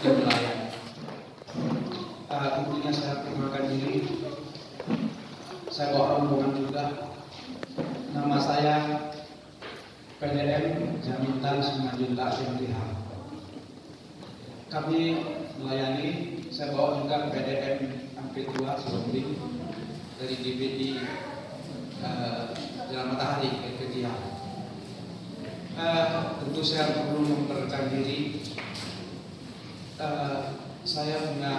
yang melayani. Tentunya saya perkenalkan diri. Saya bawa rombongan juga. Nama saya PDM Jamitan Simanjuntak Simriham. Kami melayani. Saya bawa juga PDM MP2 Silombing dari DBD Jalan Matahari ke Kegiatan. Tentu saya perlu memperkenalkan diri. Saya punya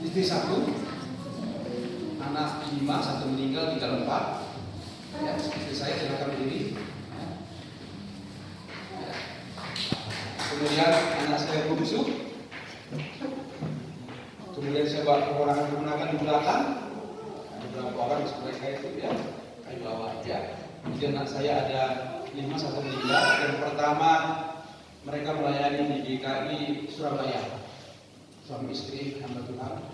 istri 1, anak 5, 1 meninggal, tinggal 4. Ya, istri saya silakan berdiri. Kemudian anak saya bungsu. Kemudian saya bawa keponakan di belakang. Ada beberapa orang seperti saya itu ya, kayu bawah ya. Kemudian anak saya ada 5, 1 meninggal. Yang pertama mereka melayani di GKI Surabaya. Suami istri hamba Tuhan.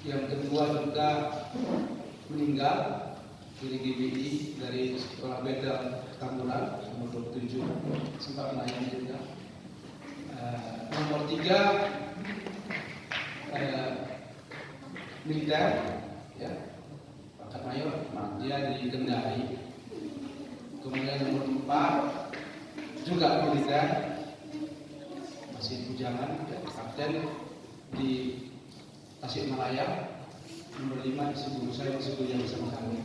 Yang kedua juga meninggal dari GBI dari sekolah Bedel Tamburan nomor 27, sempat melayani juga. Nomor 3 militer ya, pangkat mayor, dia di Kendari. Kemudian nomor 4 juga militer, masih bujangan ya, kapten di Tasikmalaya. Nomor 5 isi guru saya masih kuliah bersama kami.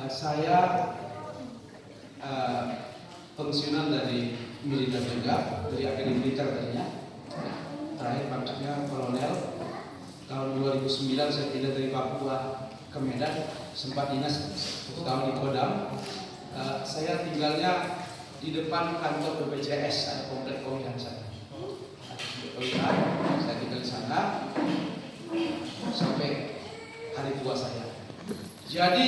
Saya pensiunan dari militer juga, dari akademi militer tadinya. Terakhir pangkatnya kolonel. Tahun 2009 saya pindah dari Papua ke Medan, sempat dinas 1 tahun di Kodam. Saya tinggalnya di depan kantor BPJS, ada komplek kawinan saya. Saya tinggal di sana sampai hari tua saya. Jadi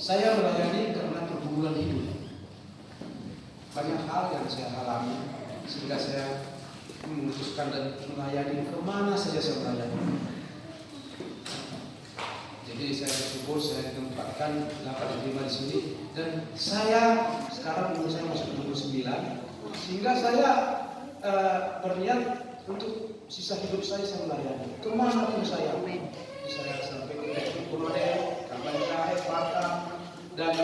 saya melayani karena pergumulan hidup. Banyak hal yang saya alami sehingga saya memutuskan dan melayani kemana saja saya melayani. Jadi saya bersyukur saya ditempatkan dapat diterima di sini, dan saya sekarang umur saya masuk 29, sehingga saya berniat untuk sisa hidup saya melayani kemana pun saya. Saya sampai ke Korodel, Kampanye, Batam, dan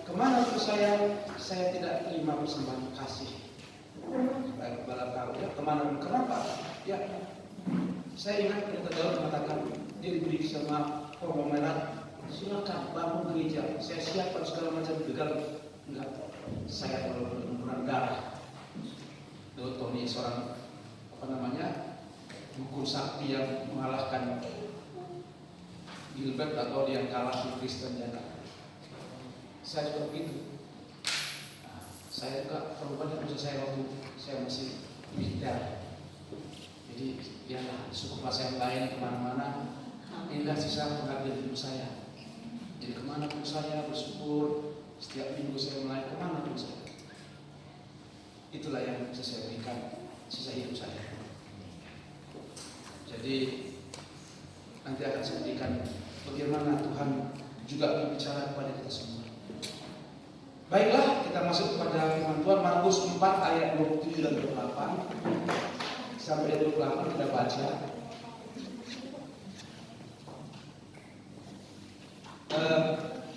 kemana pun saya tidak terima persembahan kasih. Baik kepala tahu ya kemana pun. Kenapa? Ya, saya ingat perintah Daud mengatakan dia diberi sama Romo Merah, silakan bangun gereja, saya siapkan segala macam begal. Enggak, saya kalau berlumuran darah. Daud Tony seorang dukun sakti yang mengalahkan Gilbert atau yang kalah di Kristen Jana. Saya juga begitu. Saya juga perubahan usia saya waktu saya masih militer. Jadi ya suku saya melayani kemana-mana. Inilah sisa pengabdian hidup saya. Jadi kemana pun saya bersyukur, setiap minggu saya melayani kemana pun saya. Itulah yang bisa saya berikan sisa hidup saya. Jadi nanti akan saya berikan bagaimana Tuhan juga berbicara kepada kita semua. Baiklah, kita masuk kepada firman Tuhan. Markus 4 ayat 27 dan 28 sampai 28 kita baca.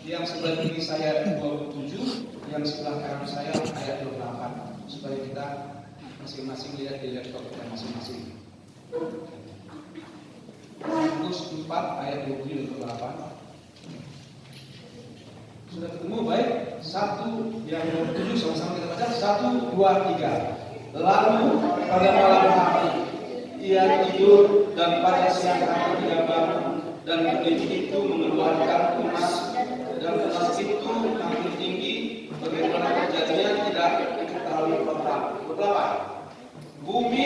Yang sebelah kiri saya 27, yang sebelah kanan saya ayat 28, supaya kita masing-masing lihat di laptop kita masing-masing. Markus 4 ayat 27 dan 28. Sudah ketemu? Baik. 1 yang 27 sama-sama kita baca. 1, 2, 3. Lalu pada malam hari ia tidur, dan pada siang hari ia bangun, dan pendeta itu mengeluarkan emas, dan emas itu makin tinggi. Bagaimana kejadian tidak diketahui orang. Berapa? Bumi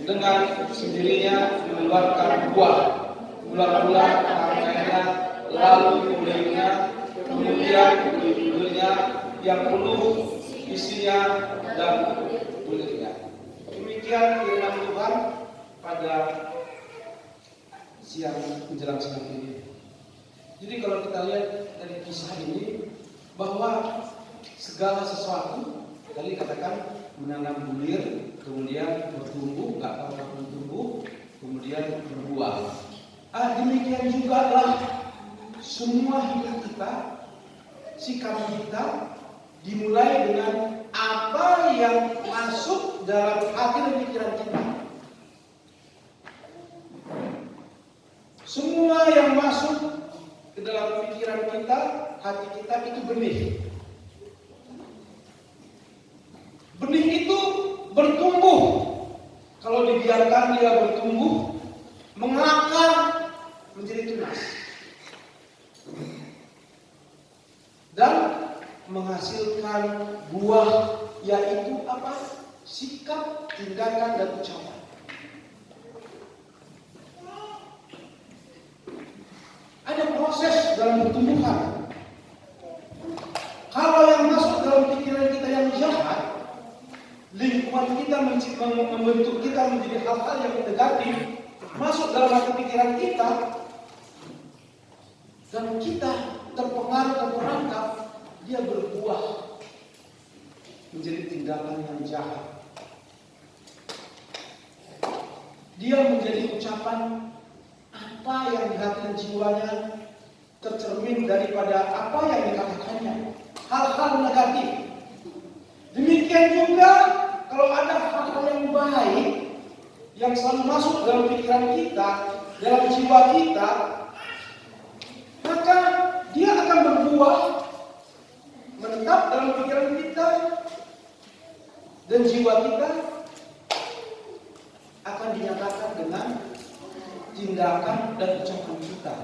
dengan sendirinya mengeluarkan buah, ular-ular pakaiannya, lalu kulitnya, kemudian kulitnya yang penuh isinya dan kulitnya. Demikian firman Tuhan pada menjelang siang ini. Jadi kalau kita lihat dari kisah ini bahwa segala sesuatu, tadi katakan menanam bulir, kemudian bertumbuh, nggak tahu kapan tumbuh, kemudian berbuah. Demikian juga lah semua hidup kita, sikap kita dimulai dengan apa yang masuk dalam hati dan pikiran kita. Semua yang masuk ke dalam pikiran kita, hati kita itu benih. Benih itu bertumbuh. Kalau dibiarkan dia bertumbuh, mengakar menjadi tunas. Dan menghasilkan buah, yaitu apa? Sikap, tindakan, dan ucapan. Ada proses dalam pertumbuhan. Kalau yang masuk dalam pikiran kita yang jahat, lingkungan kita membentuk kita menjadi hal-hal yang negatif, masuk dalam hati pikiran kita, dan kita terpengaruh, terperangkap, dia berbuah menjadi tindakan yang jahat. Dia menjadi ucapan apa yang di hati dan jiwanya tercermin daripada apa yang dikatakannya, hal-hal negatif. Demikian juga kalau ada hal-hal yang baik yang selalu masuk dalam pikiran kita, dalam jiwa kita, maka dia akan berbuah, menetap dalam pikiran kita dan jiwa kita, akan dinyatakan dengan tindakan dan ucapan kita.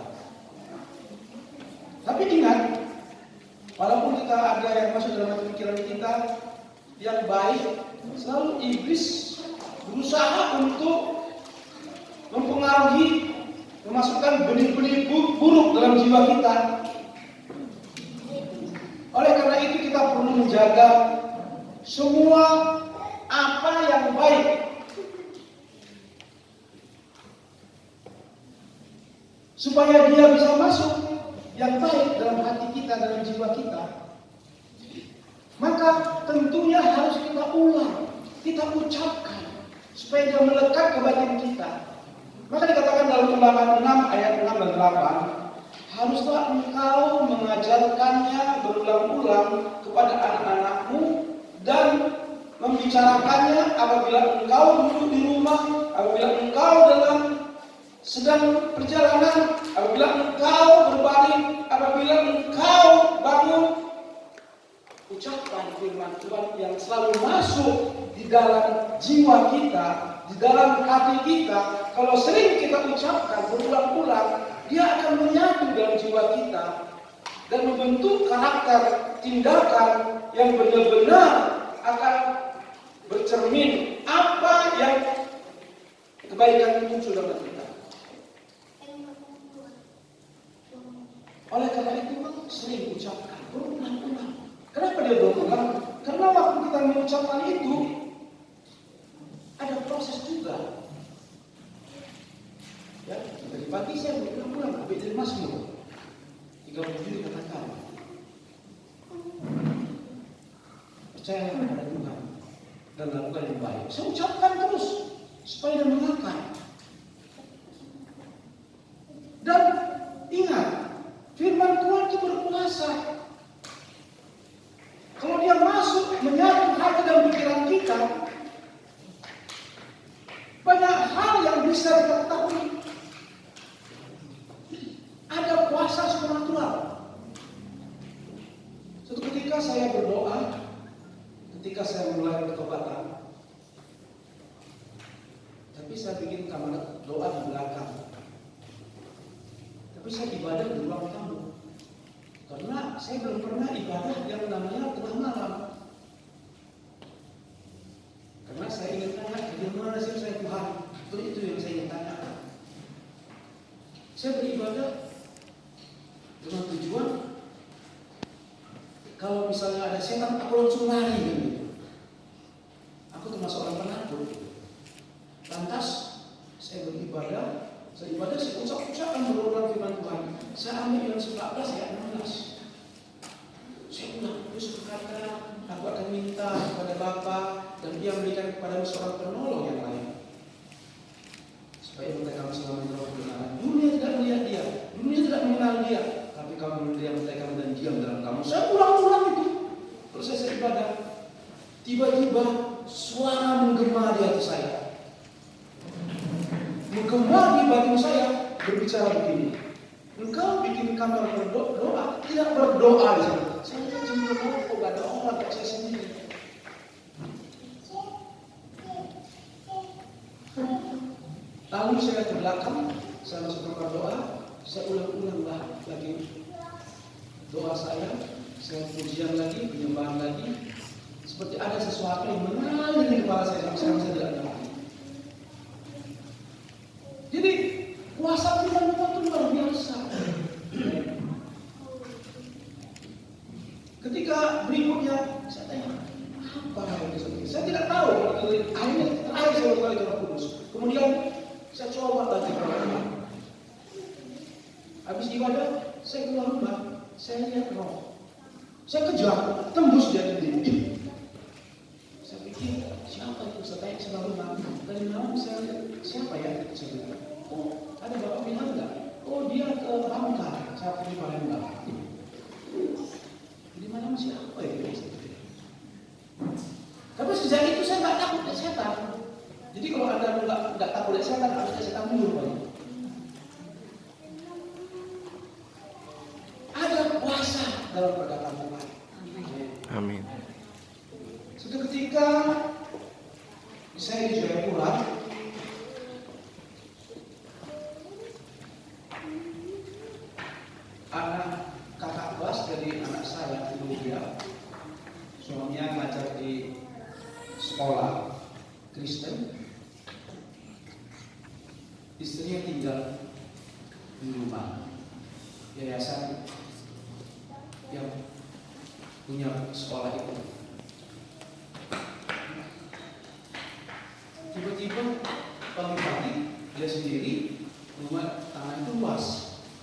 Tapi ingat, walaupun kita ada yang masuk dalam pikiran kita yang baik, selalu iblis berusaha untuk mempengaruhi, memasukkan benih-benih buruk dalam jiwa kita. Oleh karena itu kita perlu menjaga semua apa yang baik. Supaya dia bisa masuk yang baik dalam hati kita, dalam jiwa kita. Maka tentunya harus kita ulang, kita ucapkan, supaya dia melekat ke batin kita. Maka dikatakan dalam Ulangan 6 ayat 6 dan 8, haruslah engkau mengajarkannya berulang-ulang kepada anak-anakmu dan membicarakannya apabila engkau duduk di rumah, apabila engkau sedang perjalanan, apabila engkau berbaring, apabila engkau bangun. Ucapan firman Tuhan yang selalu masuk di dalam jiwa kita, di dalam hati kita, kalau sering kita ucapkan berulang-ulang, dia akan menyatu dalam jiwa kita dan membentuk karakter tindakan yang benar-benar akan bercermin apa yang kebaikan muncul dalam kita. Oleh karena itu sering ucapkan berulang-ulang. Kenapa dia berulang? Karena waktu kita mengucapkan itu ada proses juga. Ya, tadi pagi saya berulang-ulang habis dari Mazmur 37 dikatakan, percayalah kepada Tuhan dan lakukan yang baik. Saya ucapkan terus supaya dia mengakar. Dan ingat, firman Tuhan itu berkuasa. Kalau dia masuk menyatu hati dan pikiran kita, banyak hal yang bisa kita ketahui. Ada kuasa supernatural. Suatu ketika saya berdoa, ketika saya mulai bertobatan, tapi saya bikin kamar doa di belakang. Tapi saya ibadah di ruang tamu. Karena saya belum pernah ibadah yang namanya tengah malam. Karena saya ingin tanya, bagaimana sih saya Tuhan? Itu yang saya ingin tanya. Saya beribadah dengan tujuan, kalau misalnya ada setan, aku langsung lari gitu. Aku termasuk orang penakut. Lantas saya beribadah. Saya ibadah, saya ucapkan berulang firman Tuhan. Saya ambil yang 14 ayat 16. Saya ulang, terus berkata, aku akan minta kepada Bapa dan Dia memberikan kepadamu seorang penolong yang lain. Supaya mereka selama dalam kebenaran. Dunia tidak melihat dia, dunia tidak mengenal dia, tapi kamu melihat mereka dan diam dalam kamu. Saya ulang-ulang itu proses ibadah. Tiba-tiba suara menggema di hati saya, menggema di batin saya, berbicara begini. Engkau bikin kamar berdoa, tidak berdoa di sana. Saya cuma berdoa, kok gak ada orang, kok saya sendiri. Lalu saya ke belakang, saya masuk kamar doa, saya ulang-ulang lagi doa saya pujian lagi, penyembahan lagi. Seperti ada sesuatu yang mengalir di kepala saya, sampai sekarang saya tidak tahu. Jadi kuasa Tuhan itu luar biasa. Ketika berikutnya saya tanya, apa itu? Saya tidak tahu. Akhirnya terakhir saya berkali ke Roh Kudus. Kemudian saya coba lagi berdoa. Habis ibadah, saya keluar rumah, saya lihat roh. Saya kejar, tembus dia sendiri. Saya pikir, siapa itu? Saya tanya sama rumah. Dari malam saya lihat, siapa ya? Saya bilang, oh ada bapak bilang enggak? Oh dia ke Bangka, saya pergi Palembang. Di malam siapa itu? Tapi sejak itu saya nggak takut dengan setan. Jadi kalau anda nggak takut dengan setan, harusnya setan mundur banyak. Ada kuasa dalam perkataan Tuhan. Amin. Suatu ketika saya di Jayapura, anak kakak kelas dari anak saya dulu dia, suaminya ngajar di sekolah Kristen, istrinya tinggal di rumah yayasan yang punya sekolah itu. Tiba-tiba pagi-pagi dia sendiri, rumah tanah itu luas,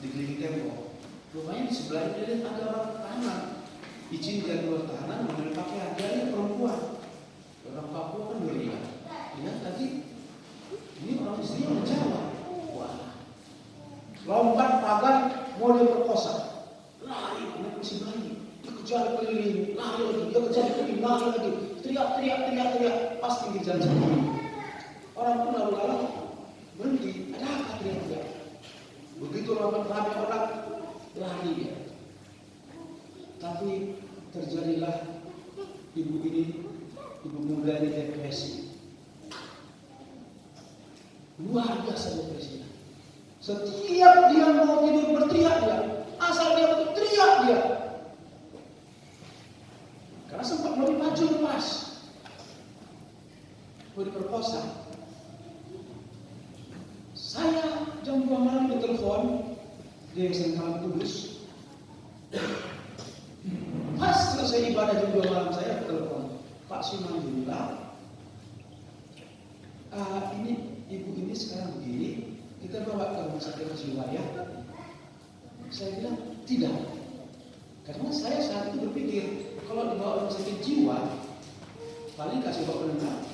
dikelilingi tembok. Rumahnya di sebelah dia lihat ada orang tanah, izin dia keluar tanah, mengambil pakaian. Dia lihat perempuan, orang Papua kan beriak. Lihat tadi, ini orang istrinya orang Jawa. Wah, lompat pagar, mau dia perkosa, lari, anak masih bayi. Kejar keliling, lari lagi, dia kejar keliling, lari lagi, teriak, pasti di jalan sendiri. Orang pun lalu berhenti, ada apa teriak-teriak? Begitu ramai orang lari dia. Tapi terjadilah ibu muda ini depresi. Luar biasa depresinya. Setiap dia mau tidur berteriak dia, asal dia betul teriak dia. Karena sempat mau baju lepas, mau diperkosa. Saya jam 2 malam ditelepon di Yayasan Kudus. Pas selesai ibadah jam 2 malam saya telepon Pak Simanjuntak. Ini ibu ini sekarang begini, kita bawa ke rumah sakit jiwa ya. Saya bilang tidak, karena saya saat itu berpikir kalau dibawa rumah sakit jiwa paling kasih bawa penenang,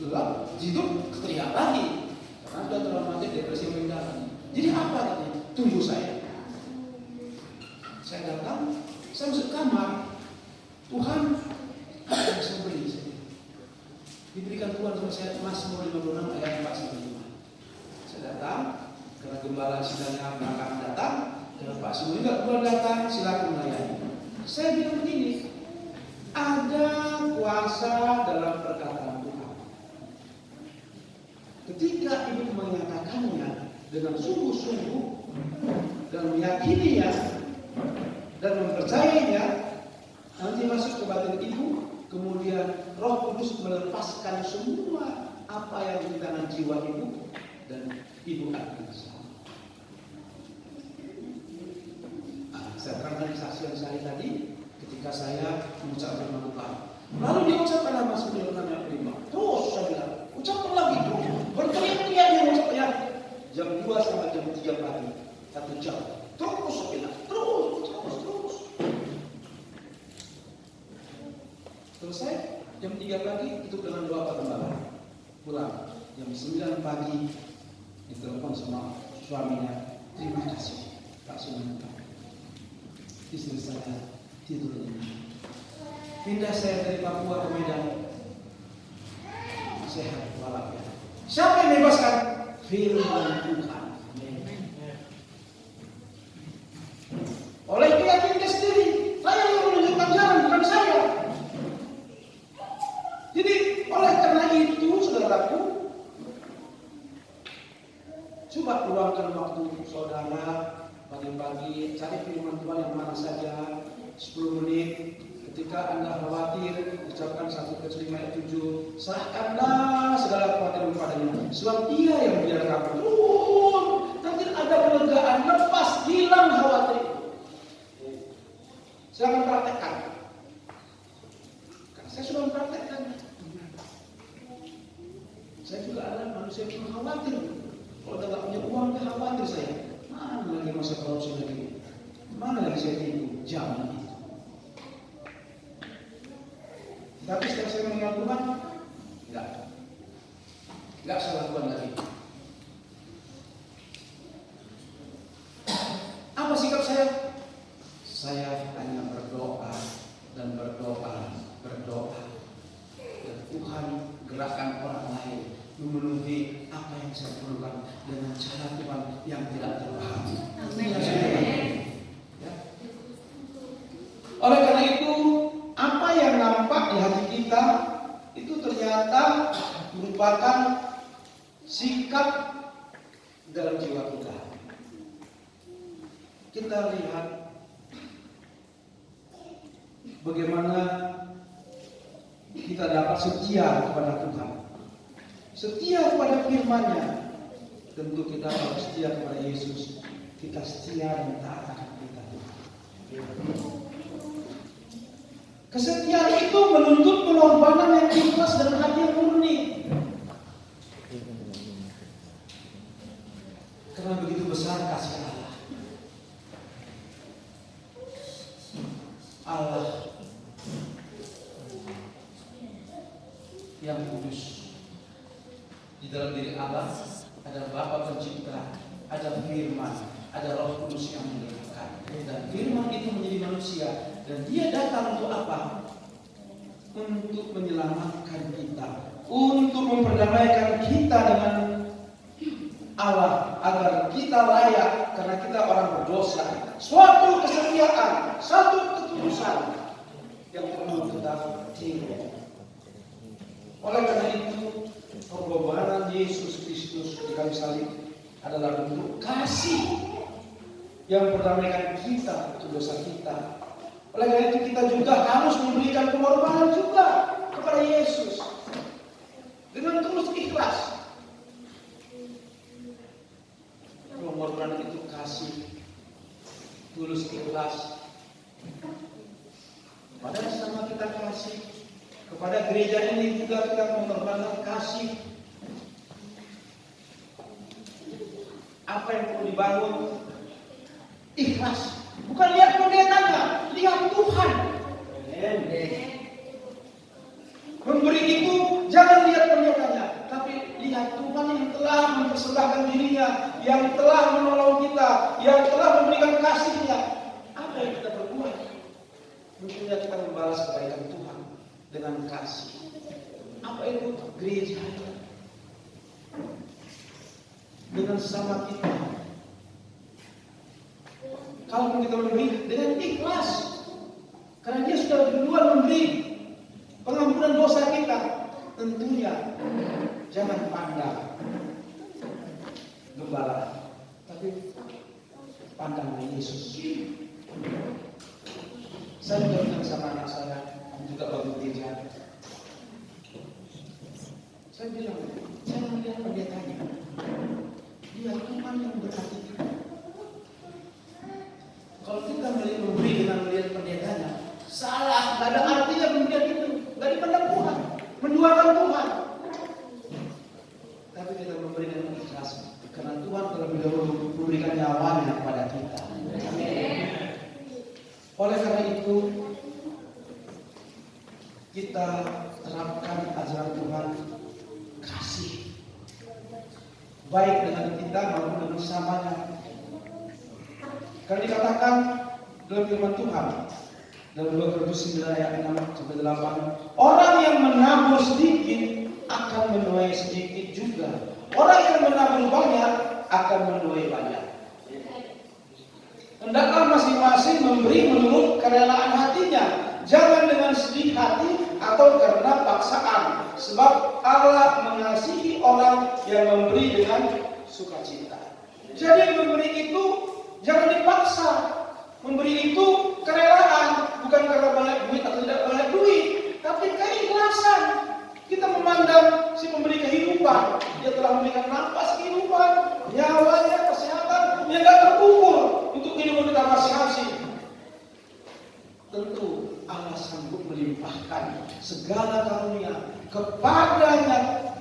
gelap, hidup, teriak lagi karena sudah traumatik depresi mendalam. Jadi apa katanya? Tunggu saya. Saya datang, saya masuk kamar. Tuhan yang saya beri diberikan Tuhan sama saya Mazmur 56 ayat 4 sampai 5. Saya datang karena gembala sidangnya akan datang, karena Pak Simon juga belum datang, silakan melayani. Saya bilang begini, ada kuasa dalam perkataan Tuhan. Ketika ibu menyatakannya dengan sungguh-sungguh dan meyakininya dan mempercayainya, nanti masuk ke batin ibu, kemudian Roh Kudus melepaskan semua apa yang di tangan jiwa ibu dan ibu akan selamat. Saya terangkan kesaksian saya tadi ketika saya mengucapkan firman Tuhan. Lalu dia ucapkan nama sebelumnya yang kelima. Terus saya bilang, ucapkan lagi terus. Berteriak-teriak dia ucapkan jam 2 sampai jam 3 pagi, 1 jam. Terus saya bilang, terus. Selesai jam 3 pagi tutup dengan doa perkembangan. jam 9 pagi ditelepon sama suaminya, terima kasih Pak Sunanta, istri saya tidur ini. Pindah saya dari Papua ke Medan, sehat walafiat. Siapa yang bebaskan? Firman Tuhan. Oleh keyakinan dia sendiri, saya yang menunjukkan jalan, bukan saya. Jadi oleh karena itu, saudaraku, coba luangkan waktu saudara pagi-pagi, cari firman Tuhan yang mana saja, 10 menit. Ketika Anda khawatir, ucapkan 1 Korintus 5 ayat 7, serahkanlah segala kekhawatiran kepadanya, sebab Ia yang biar kamu turun. Nanti ada kelegaan, lepas, hilang khawatir. Silakan praktekkan. Karena saya sudah mempraktekkan. Saya juga adalah manusia yang khawatir. Kalau tidak punya uang, dia khawatir saya. Mana lagi masa korupsi lagi? Mana lagi saya tipu? Jangan itu. Tapi setelah saya mengenal Tuhan, enggak saya lakukan lagi. Apa sikap saya? Saya hanya berdoa dan berdoa. Dan Tuhan gerakan orang lain memenuhi apa yang saya perlukan dengan cara Tuhan yang tidak terpahami. Amin. Ya. Oleh karena itu, apa yang nampak di hati kita itu ternyata merupakan sikap dalam jiwa kita. Kita lihat bagaimana kita dapat setia kepada Tuhan, setia kepada firman-Nya. Tentu kita harus setia kepada Yesus. Kita setia dan taat akan kita. Kesetiaan itu menuntut pengorbanan yang ikhlas dan hati yang murni. Karena begitu besar kasih Allah. Allah yang kudus. Di dalam diri Allah ada Bapa Pencipta, ada Firman, ada Roh Kudus yang mengeluarkan. Dan Firman itu menjadi manusia. Dan dia datang untuk apa? Untuk menyelamatkan kita, untuk memperdamaikan kita dengan Allah, agar kita layak, karena kita orang berdosa. Suatu kesetiaan, satu ketulusan yang perlu kita tiru. Oleh karena itu, pengorbanan Yesus Kristus di kayu salib adalah bentuk kasih yang memperdamaikan kita untuk dosa kita. Oleh karena itu kita juga harus memberikan pengorbanan juga kepada Yesus dengan tulus ikhlas. Pengorbanan itu kasih, tulus ikhlas. Kepada sesama kita kasih, kepada gereja ini juga kita mengorbankan kasih. Apa yang perlu dibangun? Ikhlas. Bukan lihat pendetanya, lihat Tuhan. Memberi itu jangan lihat pendetanya, tapi lihat Tuhan yang telah mempersembahkan dirinya, yang telah menolong kita, yang telah memberikan kasih-Nya. Apa yang kita berbuat? Mungkin kita membalas kebaikan Tuhan dengan kasih. Apa itu gereja? Dengan sesama kita. Kalau kita memberi dengan ikhlas, karena Dia sudah duluan memberi pengampunan dosa kita, tentunya jangan pandang gembala, tapi pandang Yesus. Saya juga bilang sama anak saya, juga bangun gereja. Saya bilang, jangan lihat pendetanya, lihat Tuhan yang berkati kita. Kalau kita memberi dengan melihat pendetanya, salah, tidak ada artinya pemberian itu, tidak dipandang Tuhan, menduakan Tuhan. Tapi kita memberi dengan ikhlas, karena Tuhan terlebih dahulu memberikan nyawanya kepada kita. Oleh karena itu, kita terapkan ajaran Tuhan, kasih. baik dengan kita maupun dengan sesamanya. Karena dikatakan dalam firman Tuhan dalam 2 Korintus 9 ayat 6-8, orang yang menabur sedikit akan menuai sedikit juga. Orang yang menabur banyak akan menuai banyak. Hendaklah masing-masing memberi menurut kerelaan hatinya, jangan dengan sedih hati atau karena paksaan, sebab Allah mengasihi orang yang memberi dengan sukacita. Jadi memberi itu jangan dipaksa. Memberi itu kerelaan, bukan karena banyak duit atau tidak banyak duit, tapi keikhlasan. Kita memandang si pemberi kehidupan, dia telah memberikan nafas kehidupan, nyawanya, kesehatan, yang tidak terukur untuk kehidupan kita masing-masing. Tentu Allah sanggup melimpahkan segala karunia kepadanya,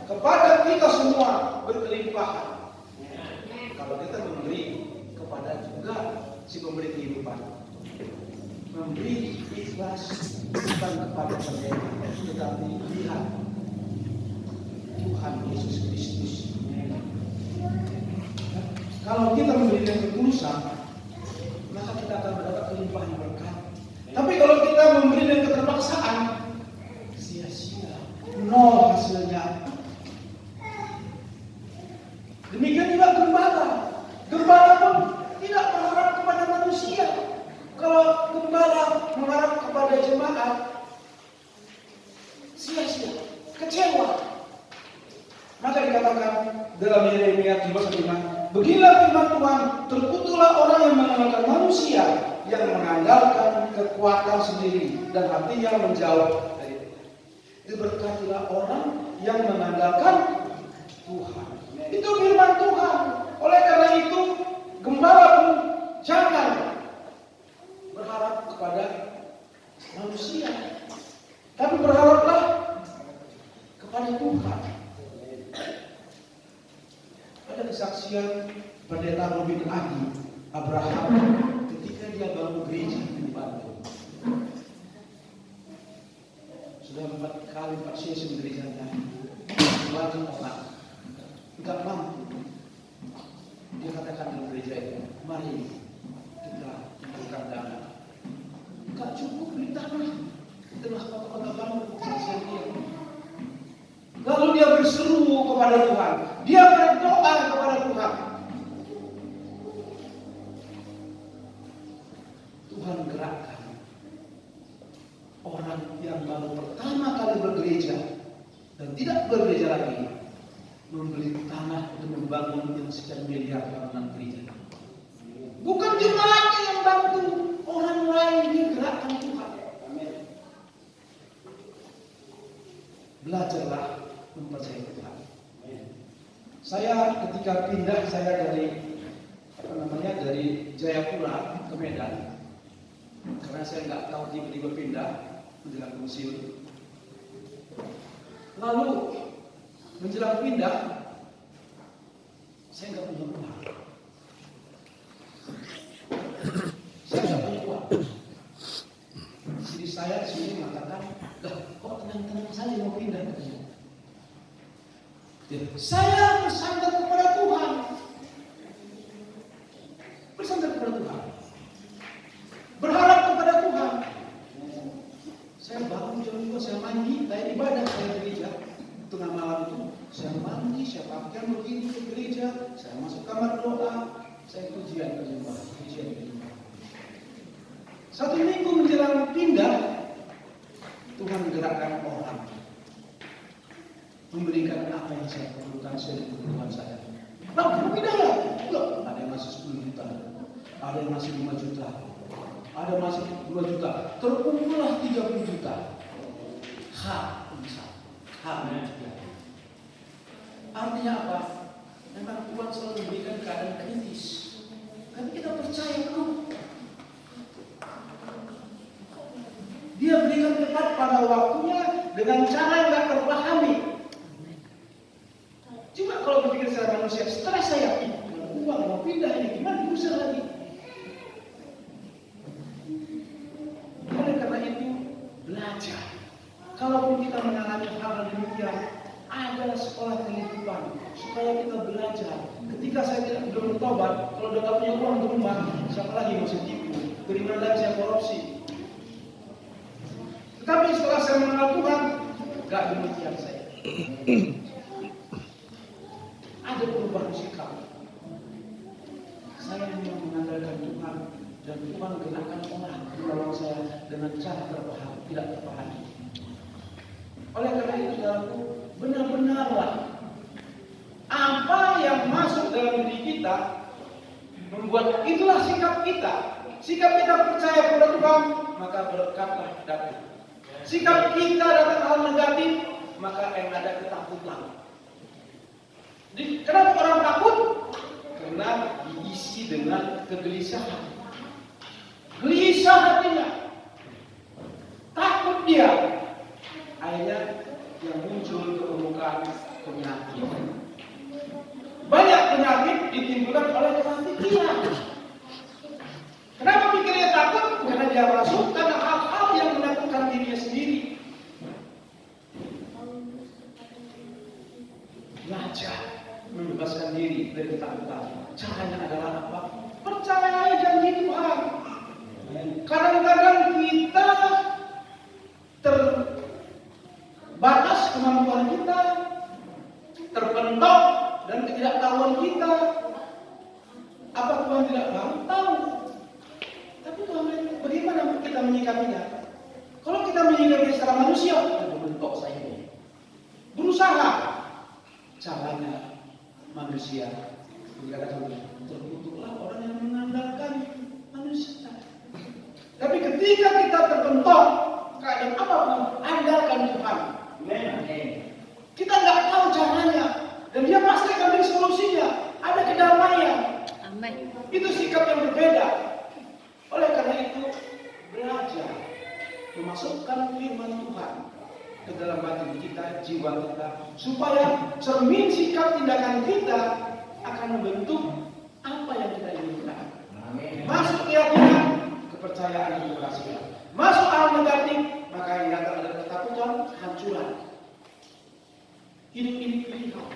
kepada kita semua berkelimpahan. Kalau kita memberi kepada juga si pemberi kehidupan, memberi ikhlas bukan kepada mereka, tetapi lihat Tuhan Yesus Kristus. Kalau kita memberi dengan ketulusan, maka kita akan mendapat kelimpahan berkat. Tapi kalau kita memberi dengan keterpaksaan, sia-sia, nol hasilnya. Demikian juga gembala. Gembala pun tidak berharap kepada manusia. Kalau gembala mengharap kepada jemaat, sia-sia, kecewa. Maka dikatakan dalam Yeremia 3:5, beginilah firman Tuhan, terkutuklah orang yang mengandalkan manusia, yang mengandalkan kekuatan sendiri dan hatinya menjauh dari Tuhan. Diberkatilah orang yang mengandalkan Tuhan. Itu firman Tuhan. Oleh karena itu, gembala pun jangan berharap kepada manusia, tapi berharaplah kepada Tuhan. Ada kesaksian pendeta Robin Adi Abraham ketika dia bangun gereja di Bandung. Sudah 4 kali Pak Syesem gerejanya, banyak orang tidak mampu. Dia katakan dalam gereja itu, mari kita memberikan dana. Tidak cukup beli tanah, itulah kota-kota bangun kesaksian dia. Lalu dia berseru kepada Tuhan, dia berdoa kepada Tuhan. Tuhan gerakkan orang yang baru pertama kali bergereja dan tidak bergereja lagi, membeli tanah untuk membangun yang sekian miliar bangunan gereja. Bukan jemaatnya yang bantu, orang lain digerakkan Tuhan. Belajarlah mempercayai Tuhan. Saya ketika pindah dari Jayapura ke Medan, karena saya nggak tahu tiba-tiba pindah menjelang museum. Lalu menjelang pindah, saya nggak punya uang. Saya nggak punya uang. Jadi saya sini mengatakan, kok tenang-tenang saja mau pindah katanya. Saya bersandar kepada Tuhan. Bersandar kepada Tuhan. Berharap kepada Tuhan. Saya bangun jam 2, saya mandi, saya ibadah, saya gereja. Tengah malam itu, saya mandi, saya pakaian begini ke gereja, saya masuk kamar doa, saya pujian ke jemaat, pujian ke jemaat. 1 minggu menjelang pindah, Tuhan gerakkan orang memberikan apa yang saya perlukan sesuai kebutuhan saya. Nah, pindah ya? Loh, ada yang masih 10 juta, ada yang masih 5 juta, ada masih 2 juta, terkumpullah 30 juta. Hak bisa, hak juga. Artinya apa? Memang Tuhan selalu memberikan keadaan kritis, tapi kita percaya penuh. Dia berikan tepat pada waktunya dengan cara yang tidak terpahami. Cuma kalau berpikir secara manusia, stres saya, uang mau pindah ini gimana diusir lagi? Oleh karena itu belajar. Kalaupun kita mengalami hal demikian, adalah sekolah kehidupan. supaya kita belajar. Ketika saya belum bertobat, kalau udah punya uang di rumah, siapa lagi mau saya tipu? Dari mana lagi saya korupsi? Tetapi setelah saya mengenal Tuhan, gak demikian saya. Ada perubahan sikap. Saya hanya mengandalkan Tuhan, dan Tuhan gerakkan orang menolong saya dengan cara tidak terpahami. Oleh karena itu, saudaraku, benar-benarlah apa yang masuk dalam diri kita membuat itulah sikap kita. Sikap kita percaya kepada Tuhan, maka berkatlah datang. Sikap kita datang hal negatif, maka yang ada ketakutan. Kenapa orang takut? Karena diisi dengan kegelisahan. Gelisah hatinya, takut dia. Akhirnya yang muncul ke permukaan penyakit. Banyak penyakit ditimbulkan oleh kematian. Kenapa pikirnya takut? Karena dia merasukkan hal-hal yang menakutkan dirinya sendiri. Belajar membebaskan diri dari ketakutan. Caranya adalah apa? Percayai janji Tuhan. Kadang-kadang kita terbatas kemampuan kita, terpentok dan ketidaktahuan kita. Apa Tuhan tidak tahu? Tapi Tuhan, bagaimana kita menyikapinya? Kalau kita menyikapinya secara manusia, bentuk saya ini. Berusaha. Caranya manusia. Terkutuklah orang yang mengandalkan manusia. Tapi ketika kita terbentuk keadaan apapun, andalkan Tuhan. Kita nggak tahu caranya, dan Dia pasti akan beri solusinya. Ada kedamaian. Amin. Itu sikap yang berbeda. Oleh karena itu, belajar memasukkan firman Tuhan ke dalam batin kita, jiwa kita, supaya cermin sikap tindakan kita akan membentuk apa yang kita inginkan. Amin. Masuk keyakinan, kepercayaan dan keberhasilan. Masuk hal negatif, maka yang datang adalah ketakutan, kehancuran. Hidup ini pilihan.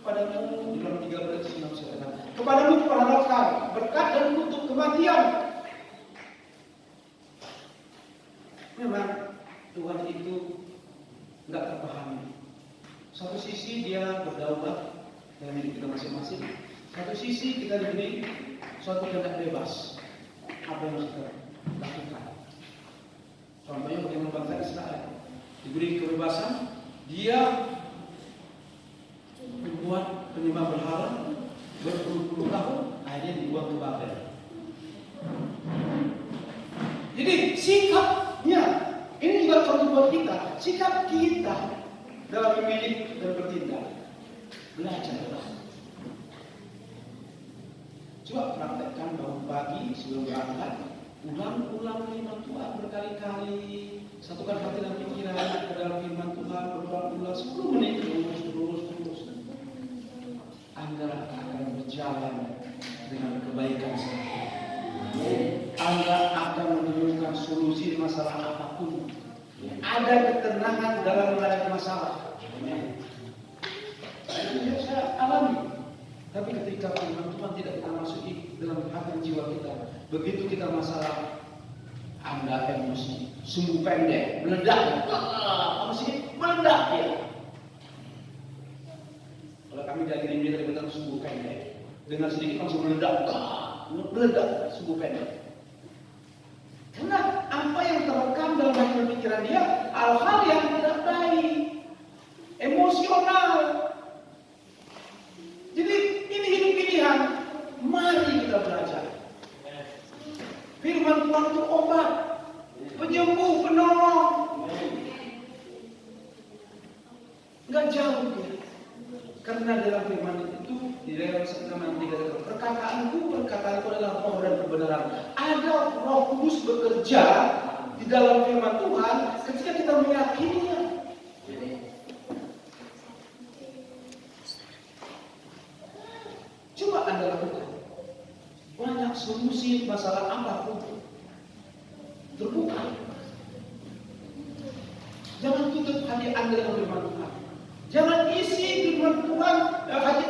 Kepadamu dalam 13:6 kepadamu kuharapkan berkat dan kutuk kematian. Memang Tuhan itu nggak terpahami. Satu sisi Dia berdaulat dalam hidup kita masing-masing. Satu sisi kita diberi suatu kehendak bebas. Apa yang harus kita lakukan? Contohnya bagaimana bangsa Israel diberi kebebasan, dia membuat penyembah berhala berpuluh-puluh tahun, akhirnya dibuang ke Babel. Jadi sikapnya ini juga contoh buat kita. Sikap kita dalam memilih dan bertindak. Belajarlah. Coba praktekkan bangun pagi sebelum berangkat. Ulang-ulang firman Tuhan berkali-kali. Satukan hati dan pikiran ke dalam firman Tuhan berulang-ulang 10 menit terus. Anda akan berjalan dengan kebaikan sendiri. Anda akan menemukan solusi masalah apapun. Ada ketenangan dalam menghadapi masalah. Ini saya alami. Tapi ketika firman Tuhan tidak kita masuki dalam hati jiwa kita, begitu kita masalah, Anda emosi, sumbu pendek, meledak. Apa sih? Meledak ya. Kalau kami dari Gerindra dari betul sumbu pendek, dengan sedikit langsung meledak. Meledak sumbu pendek. Karena apa yang terekam dalam hati pikiran dia, hal-hal yang tidak baik, emosional. Jadi ini hidup pilihan. Mari kita belajar. Firman Tuhan itu obat, penyembuh, penolong. Enggak jauh ya. Karena dalam firman itu di dalam 6:3 perkataanku adalah roh dan kebenaran. Ada Roh Kudus bekerja di dalam firman Tuhan ketika kita meyakininya. Coba Anda lakukan. Banyak solusi masalah apapun terbuka. Jangan tutup hati Anda dengan firman Tuhan. Jangan isi firman Tuhan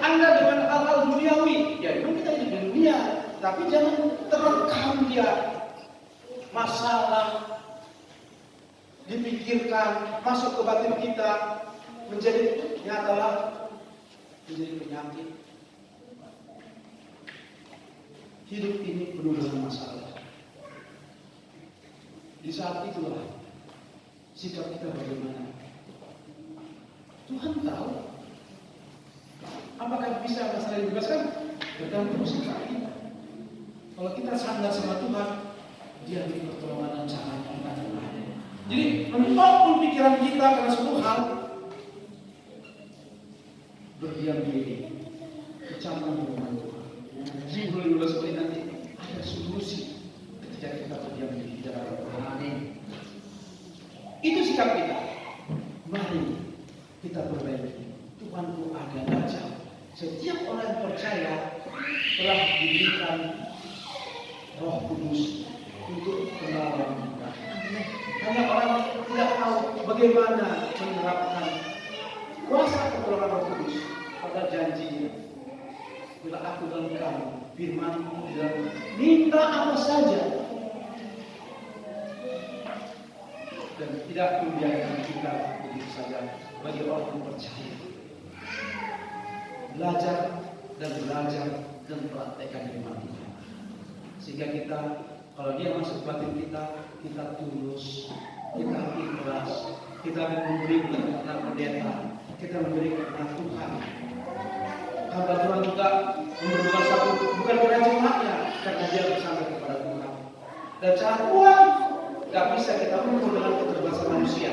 Anda dengan hal-hal duniawi. Ya memang kita hidup di dunia, tapi jangan terekam dia masalah dipikirkan, masuk ke batin kita, menjadi nyatalah menjadi penyakit. Hidup ini penuh dengan masalah. Di saat itulah sikap kita bagaimana? Tuhan tahu. Apakah bisa masalah yang dibebaskan? Tergantung sikap kita. Kalau kita sandar sama Tuhan, Dia beri pertolongan dan caranya kita terbaik. Jadi menopang pikiran kita karena suatu hal, berdiam diri, bercampur dengan Tuhan. Jadi 15 menit nanti ada solusi ketika kita berdiam diri di dalam Tuhan. Itu sikap kita. Mari kita perbaiki. Tuhanku akan baca. Setiap orang yang percaya telah diberikan Roh Kudus untuk menolong kita. Hanya orang tidak tahu bagaimana menerapkan kuasa pertolongan Roh Kudus pada janjinya. Bila aku dalam kamu, firman-Mu dan minta apa saja, dan tidak membiarkan kita begitu saja bagi orang yang percaya. Belajar dan praktekkan firman Tuhan. Sehingga kita, kalau Dia masuk batin kita, kita tulus, kita ikhlas, kita memberi kepada pendeta, kita memberi kepada Tuhan. Hamba Tuhan juga memerlukan satu, bukan karena jemaatnya, karena dia bersama kepada Tuhan. Dan cara Tuhan tidak bisa kita ukur dengan keterbatasan manusia.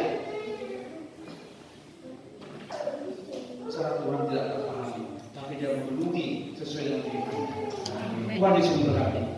Cara Tuhan tidak terpahami, tapi dia memenuhi sesuai dengan firman. Tuhan Yesus memberkati.